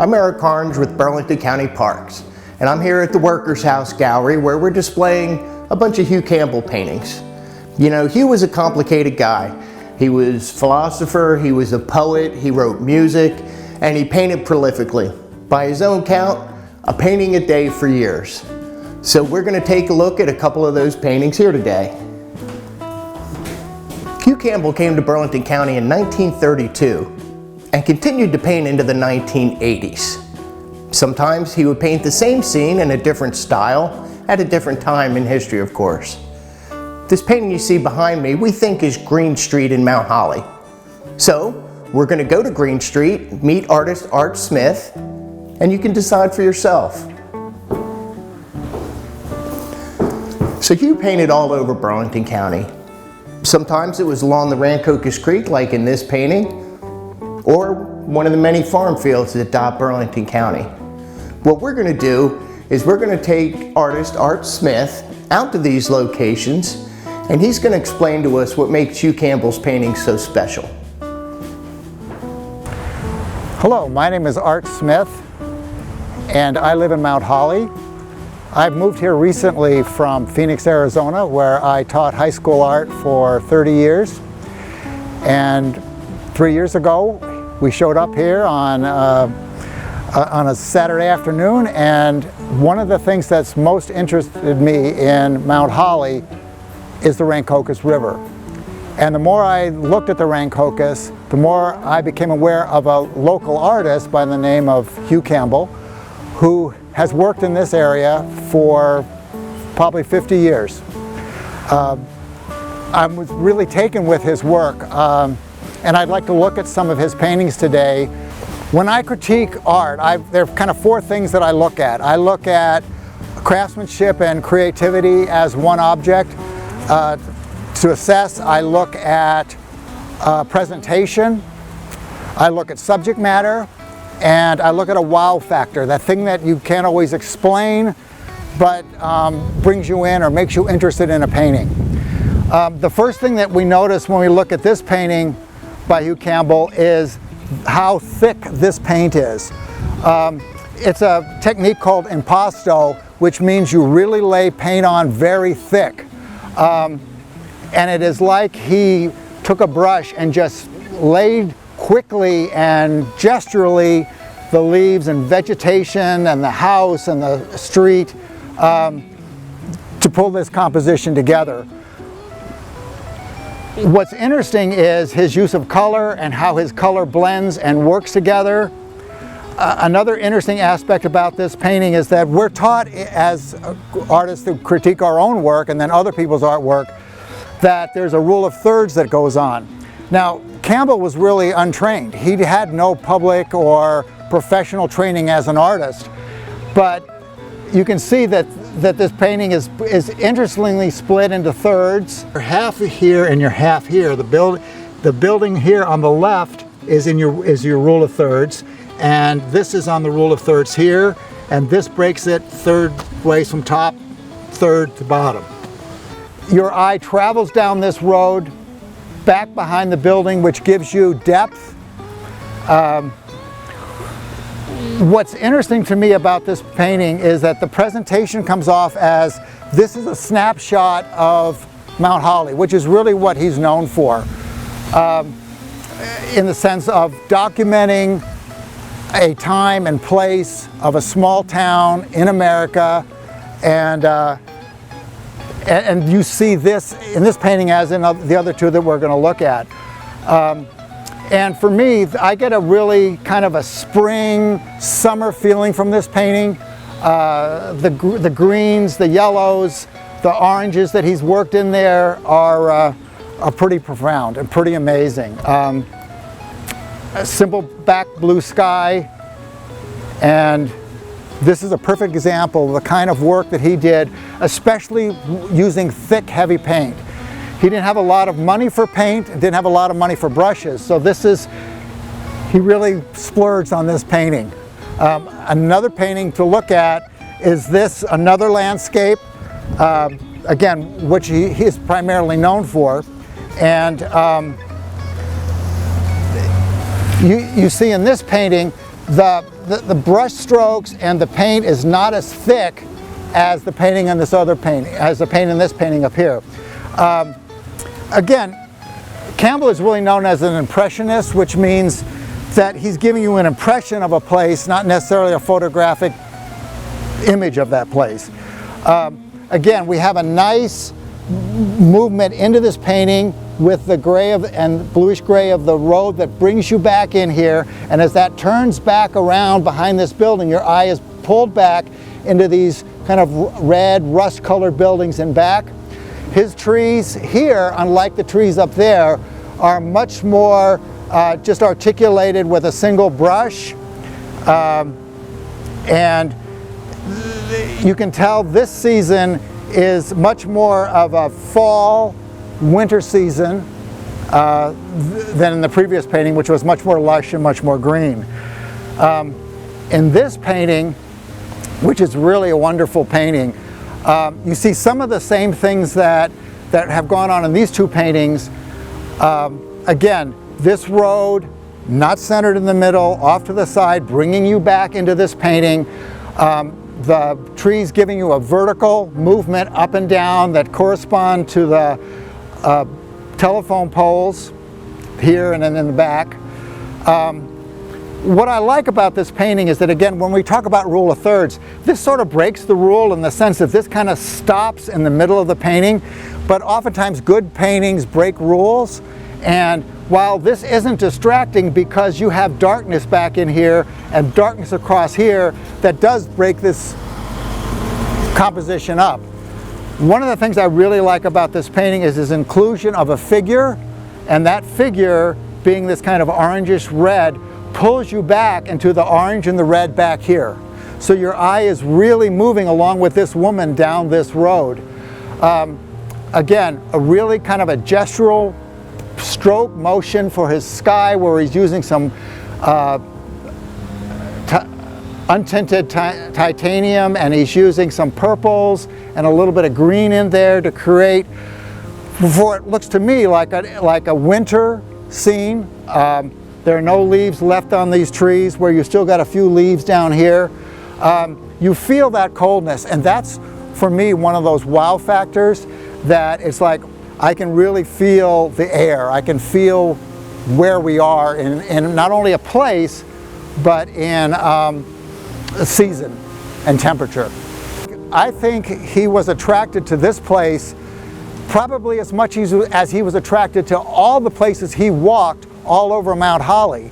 I'm Eric Carnes with Burlington County Parks, and I'm here at the Workers' House Gallery where we're displaying a bunch of Hugh Campbell paintings. You know, Hugh was a complicated guy. He was a philosopher, he was a poet, he wrote music, and he painted prolifically. By his own count, a painting a day for years. So we're going to take a look at a couple of those paintings here today. Hugh Campbell came to Burlington County in 1932 and continued to paint into the 1980s. Sometimes he would paint the same scene in a different style at a different time in history, of course. This painting you see behind me we think is Green Street in Mount Holly. So we're going to go to Green Street, meet artist Art Smith, and you can decide for yourself. So Hugh painted all over Burlington County. Sometimes it was along the Rancocas Creek, like in this painting, or one of the many farm fields that dot Burlington County. What we're going to do is we're going to take artist Art Smith out to these locations, and he's going to explain to us what makes Hugh Campbell's paintings so special. Hello, my name is Art Smith, and I live in Mount Holly. I've moved here recently from Phoenix, Arizona, where I taught high school art for 30 years. And 3 years ago, we showed up here on a Saturday afternoon, and one of the things that's most interested me in Mount Holly is the Rancocas River. And the more I looked at the Rancocas, the more I became aware of a local artist by the name of Hugh Campbell, who has worked in this area for probably 50 years. I was really taken with his work, and I'd like to look at some of his paintings today. When I critique art, there are kind of four things that I look at. I look at craftsmanship and creativity as one object. To assess, I look at presentation, I look at subject matter, and I look at a wow factor, that thing that you can't always explain, but brings you in or makes you interested in a painting. The first thing that we notice when we look at this painting by Hugh Campbell is how thick this paint is. It's a technique called impasto, which means you really lay paint on very thick. And it is like he took a brush and just laid quickly and gesturally the leaves and vegetation and the house and the street to pull this composition together. What's interesting is his use of color and how his color blends and works together. Another interesting aspect about this painting is that we're taught as artists to critique our own work and then other people's artwork that there's a rule of thirds that goes on. Now, Campbell was really untrained. He had no public or professional training as an artist, but you can see that this painting is interestingly split into thirds. You're half here and you're half here. The building here on the left is your rule of thirds, and this is on the rule of thirds here, and this breaks it third ways from top, third to bottom. Your eye travels down this road back behind the building, which gives you depth. What's interesting to me about this painting is that the presentation comes off as this is a snapshot of Mount Holly, which is really what he's known for, in the sense of documenting a time and place of a small town in America, and you see this in this painting as in the other two that we're going to look at. And for me, I get a really kind of a spring, summer feeling from this painting. The greens, the yellows, the oranges that he's worked in there are pretty profound and pretty amazing. A simple back blue sky, and this is a perfect example of the kind of work that he did, especially using thick, heavy paint. He didn't have a lot of money for paint, didn't have a lot of money for brushes, so he really splurged on this painting. Another painting to look at is another landscape, again, which he is primarily known for. And you see in this painting the brush strokes and the paint is not as thick as the painting in this other painting, as the paint in this painting up here. Again, Campbell is really known as an impressionist, which means that he's giving you an impression of a place, not necessarily a photographic image of that place. Again, we have a nice movement into this painting with the gray and bluish gray of the road that brings you back in here, and as that turns back around behind this building, your eye is pulled back into these kind of red rust colored buildings in back. His trees here, unlike the trees up there, are much more just articulated with a single brush, and you can tell this season is much more of a fall winter season than in the previous painting, which was much more lush and much more green. In this painting, which is really a wonderful painting, you see some of the same things that have gone on in these two paintings. Again, this road, not centered in the middle, off to the side, bringing you back into this painting. The trees giving you a vertical movement up and down that correspond to the telephone poles here and then in the back. What I like about this painting is that, again, when we talk about rule of thirds, this sort of breaks the rule in the sense that this kind of stops in the middle of the painting, but oftentimes good paintings break rules. And while this isn't distracting because you have darkness back in here and darkness across here, that does break this composition up. One of the things I really like about this painting is his inclusion of a figure, and that figure, being this kind of orangish red, pulls you back into the orange and the red back here. So your eye is really moving along with this woman down this road. Again, a really kind of a gestural stroke motion for his sky, where he's using some untinted titanium, and he's using some purples and a little bit of green in there to create, for it looks to me like a winter scene. There are no leaves left on these trees, where you still got a few leaves down here. You feel that coldness, and that's, for me, one of those wow factors, that it's like I can really feel the air. I can feel where we are in not only a place, but in a season and temperature. I think he was attracted to this place probably as much as he was attracted to all the places he walked all over Mount Holly.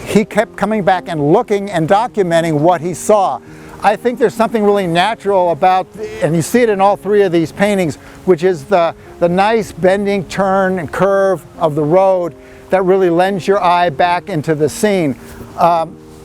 He kept coming back and looking and documenting what he saw. I think there's something really natural about, and you see it in all three of these paintings, which is the nice bending turn and curve of the road that really lends your eye back into the scene.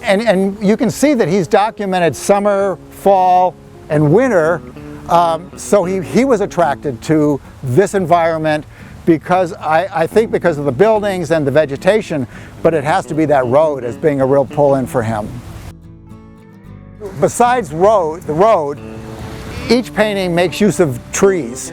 And you can see that he's documented summer, fall, and winter, so he was attracted to this environment because I think because of the buildings and the vegetation, but it has to be that road as being a real pull-in for him. Besides the road, each painting makes use of trees.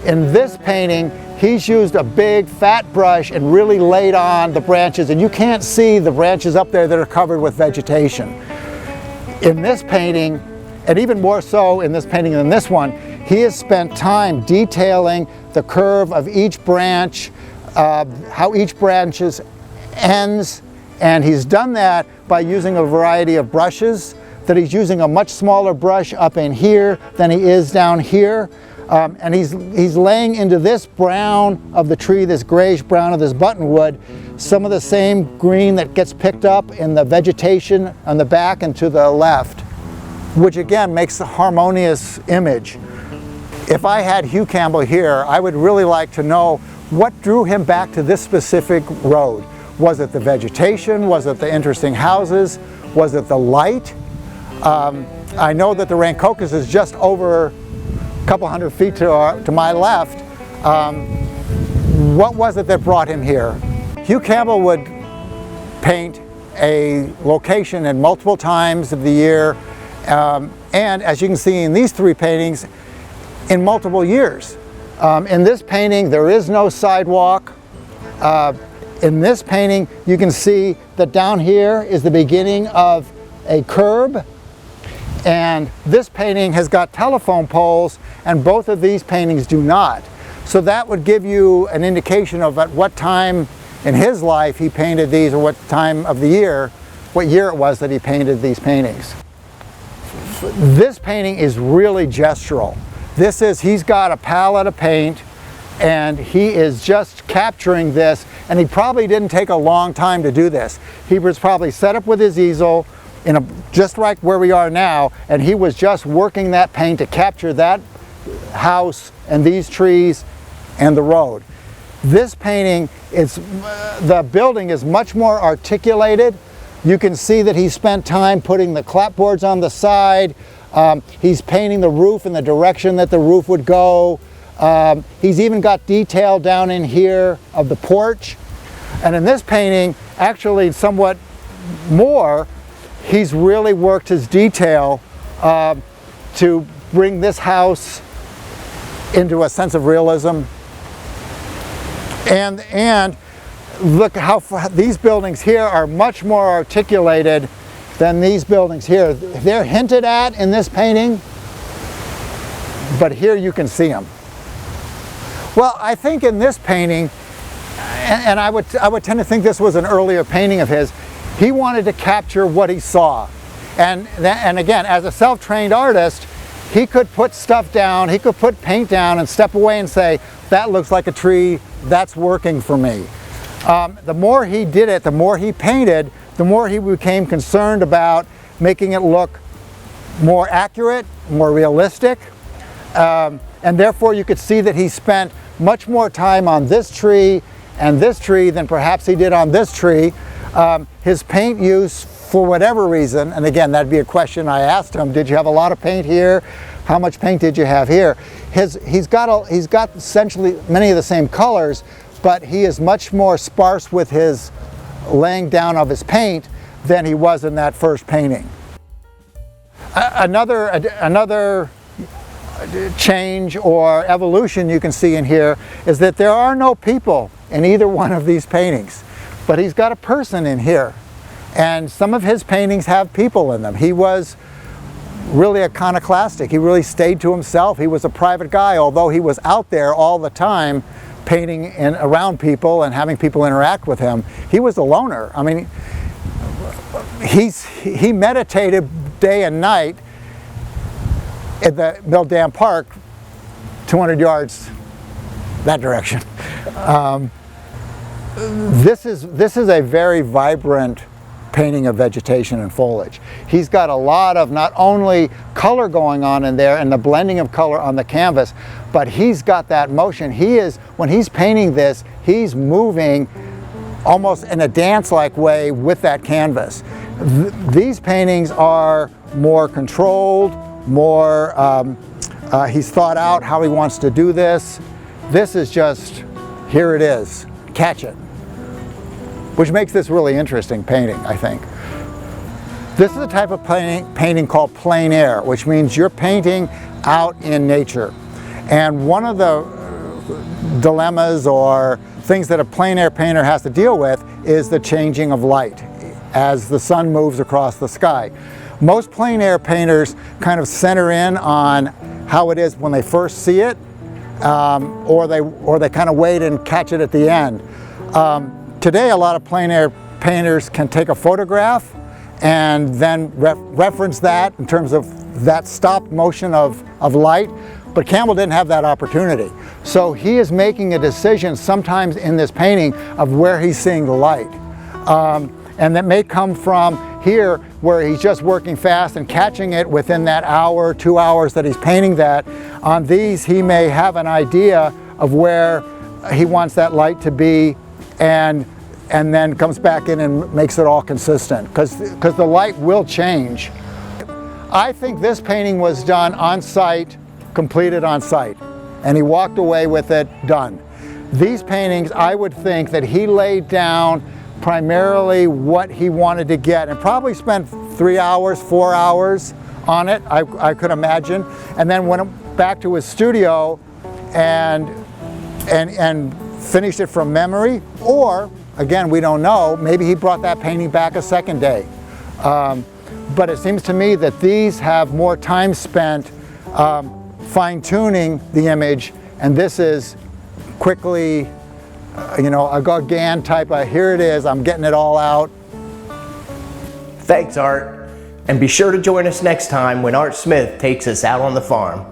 In this painting, he's used a big fat brush and really laid on the branches, and you can't see the branches up there that are covered with vegetation. In this painting, and even more so in this painting than this one, he has spent time detailing the curve of each branch, how each branch ends, and he's done that by using a variety of brushes, that he's using a much smaller brush up in here than he is down here. And he's laying into this brown of the tree, this grayish brown of this buttonwood, some of the same green that gets picked up in the vegetation on the back and to the left, which again makes a harmonious image. If I had Hugh Campbell here, I would really like to know what drew him back to this specific road. Was it the vegetation? Was it the interesting houses? Was it the light? I know that the Rancocas is just over a couple hundred feet to my left. What was it that brought him here? Hugh Campbell would paint a location in multiple times of the year, and as you can see in these three paintings, in multiple years. In this painting, there is no sidewalk. In this painting, you can see that down here is the beginning of a curb, and this painting has got telephone poles, and both of these paintings do not. So that would give you an indication of at what time in his life he painted these, or what time of the year, what year it was that he painted these paintings. This painting is really gestural. He's got a palette of paint, and he is just capturing this, and he probably didn't take a long time to do this. He was probably set up with his easel, just like where we are now, and he was just working that paint to capture that house and these trees and the road. This painting, the building is much more articulated. You can see that he spent time putting the clapboards on the side. He's painting the roof in the direction that the roof would go. He's even got detail down in here of the porch. And in this painting, actually somewhat more, he's really worked his detail to bring this house into a sense of realism. And look how these buildings here are much more articulated than these buildings here. They're hinted at in this painting, but here you can see them. Well, I think in this painting, and I would tend to think this was an earlier painting of his, he wanted to capture what he saw. And again, as a self-trained artist, he could put stuff down, he could put paint down and step away and say, that looks like a tree, that's working for me. The more he did it, the more he painted, the more he became concerned about making it look more accurate, more realistic. And therefore you could see that he spent much more time on this tree and this tree than perhaps he did on this tree. His paint use, for whatever reason, and again that'd be a question I asked him, did you have a lot of paint here? How much paint did you have here? He's got essentially many of the same colors, but he is much more sparse with his laying down of his paint than he was in that first painting. Another change or evolution you can see in here is that there are no people in either one of these paintings, but he's got a person in here, and some of his paintings have people in them. He was really iconoclastic. He really stayed to himself. He was a private guy, although he was out there all the time painting around people and having people interact with him. He was a loner. I mean, he meditated day and night at the Mill Dam Park, 200 yards that direction. This is a very vibrant painting of vegetation and foliage. He's got a lot of not only color going on in there and the blending of color on the canvas, but he's got that motion. When he's painting this, he's moving almost in a dance-like way with that canvas. These paintings are more controlled, more, he's thought out how he wants to do this. This is just, here it is, catch it. Which makes this really interesting painting, I think. This is a type of painting called plein air, which means you're painting out in nature. And one of the dilemmas or things that a plein air painter has to deal with is the changing of light as the sun moves across the sky. Most plein air painters kind of center in on how it is when they first see it, or they kind of wait and catch it at the end. Today, a lot of plein air painters can take a photograph and then reference that in terms of that stop motion of light, but Campbell didn't have that opportunity. So he is making a decision sometimes in this painting of where he's seeing the light. And that may come from here where he's just working fast and catching it within that hour, 2 hours that he's painting that. On these, he may have an idea of where he wants that light to be, and then comes back in and makes it all consistent, because the light will change. I think this painting was done on site, completed on site, and he walked away with it done. These paintings, I would think that he laid down primarily what he wanted to get, and probably spent 3 hours, 4 hours on it, I could imagine, and then went back to his studio and finished it from memory, or again, we don't know. Maybe he brought that painting back a second day. But it seems to me that these have more time spent fine-tuning the image, and this is quickly, you know, a Gauguin type of, here it is, I'm getting it all out. Thanks, Art. And be sure to join us next time when Art Smith takes us out on the farm.